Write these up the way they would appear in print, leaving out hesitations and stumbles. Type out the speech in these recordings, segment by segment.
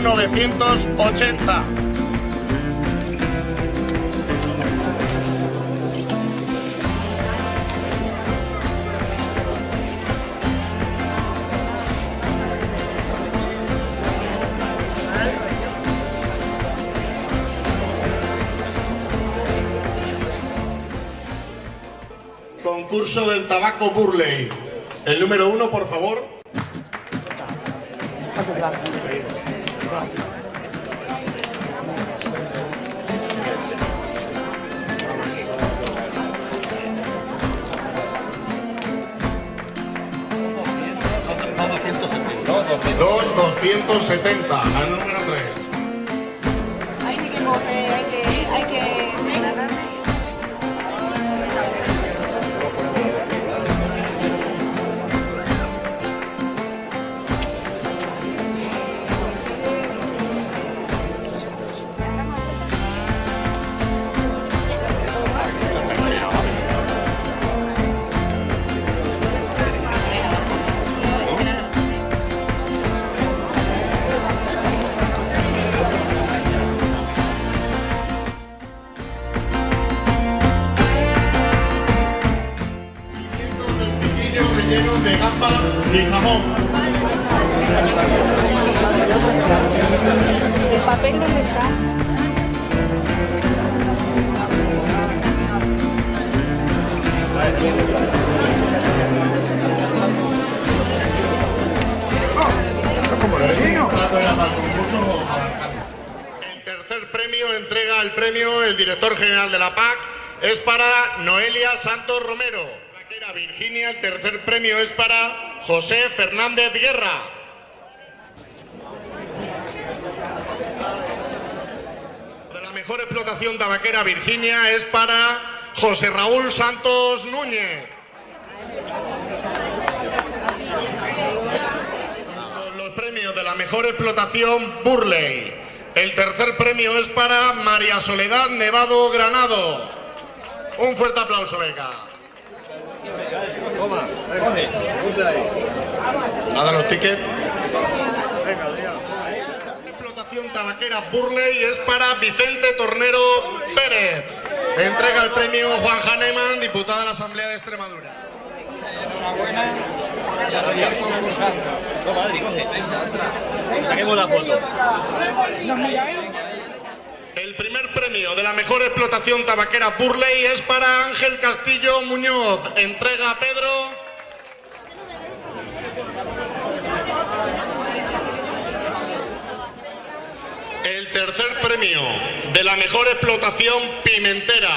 número 980. Concurso del tabaco Burley. El número 1, por favor. Dos 270, al número 3. Hay que Relleno de gambas y jamón. ¿El papel dónde está? El tercer premio entrega el premio el director general de la PAC. Es para Noelia Santos Romero. Tabaquera Virginia, el tercer premio es para José Fernández Guerra. De la mejor explotación tabaquera Virginia es para José Raúl Santos Núñez. Los premios de la mejor explotación Burley. El tercer premio es para María Soledad Nevado Granado. Un fuerte aplauso, venga. Nada, los tickets. La explotación tabaquera Burley es para Vicente Tornero Pérez. Entrega el premio Juan Hahnemann, diputado de la Asamblea de Extremadura. Enhorabuena. Saquemos la foto. El primer premio de la mejor explotación tabaquera Burley es para Ángel Castillo Muñoz. Entrega a Pedro. El tercer premio de la mejor explotación pimentera.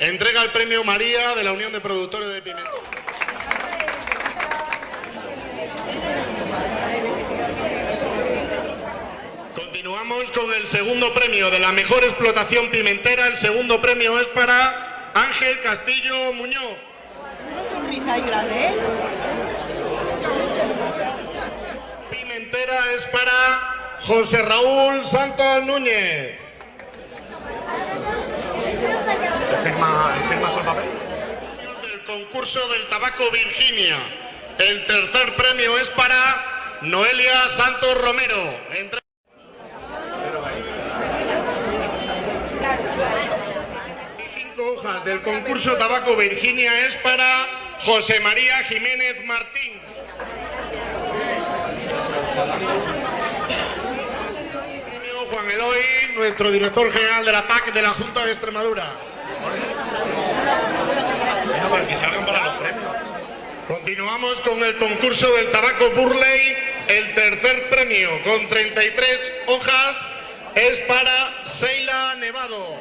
Entrega el premio María de la Unión de Productores de Pimienta. Continuamos con el segundo premio de la mejor explotación pimentera. El segundo premio es para Ángel Castillo Muñoz. Una sonrisa ahí grande, ¿eh? Pimentera es para José Raúl Santos Núñez. ¿Firma con papel? Del concurso del tabaco Virginia. El tercer premio es para Noelia Santos Romero. Hojas del concurso tabaco Virginia es para José María Jiménez Martín. Premio Juan Eloy, nuestro director general de la PAC de la Junta de Extremadura. Bueno, para que salgan para los premios. Continuamos con el concurso del tabaco Burley. El tercer premio con 33 hojas es para Seila Nevado.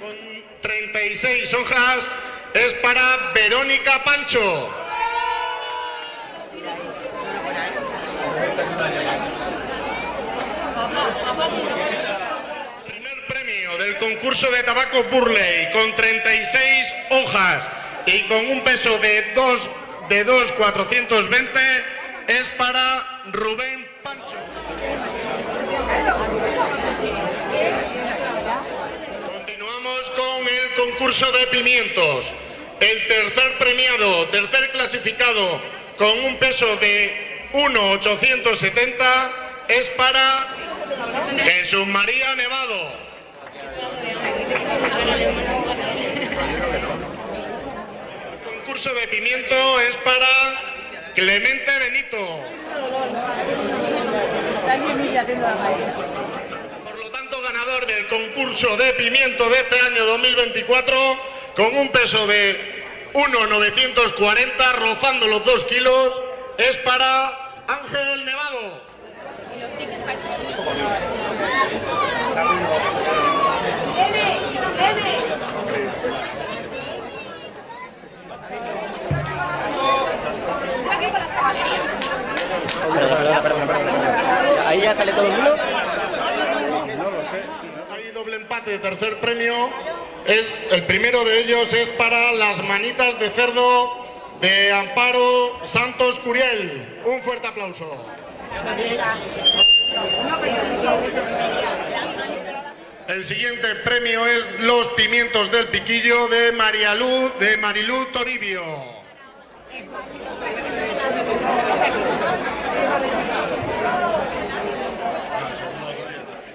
Con 36 hojas es para Verónica Pancho. Primer premio del concurso de tabaco Burley con 36 hojas y con un peso de 2,420 es para Rubén Pancho. Continuamos con el concurso de pimientos. El tercer premiado, tercer clasificado, con un peso de 1.870, es para Jesús María Nevado. El concurso de pimiento es para Clemente Benito. Por lo tanto, ganador del concurso de pimiento de este año 2024, con un peso de 1.940, rozando los 2 kilos, es para Ángel Nevado. Perdona. ¿Ahí ya sale todo el mundo? Hay doble empate de tercer premio. El primero de ellos es para las manitas de cerdo de Amparo Santos Curiel. Un fuerte aplauso. El siguiente premio es los pimientos del piquillo de Marilú Toribio.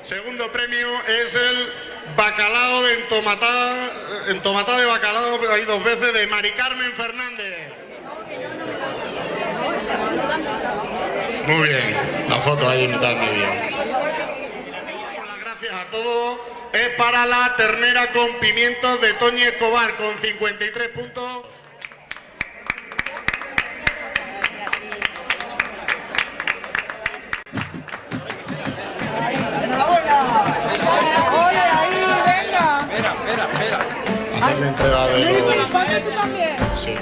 Segundo premio es el bacalao de entomatá de bacalao, hay 2 veces, de Mari Carmen Fernández. Muy bien, la foto ahí en mitad del medio. Las gracias a todos. Es para la ternera con pimientos de Toñi Escobar, con 53 puntos. ¡Hola, ahí, venga! Espera. Hacer la entrega de los... ¿Tú también? Sí.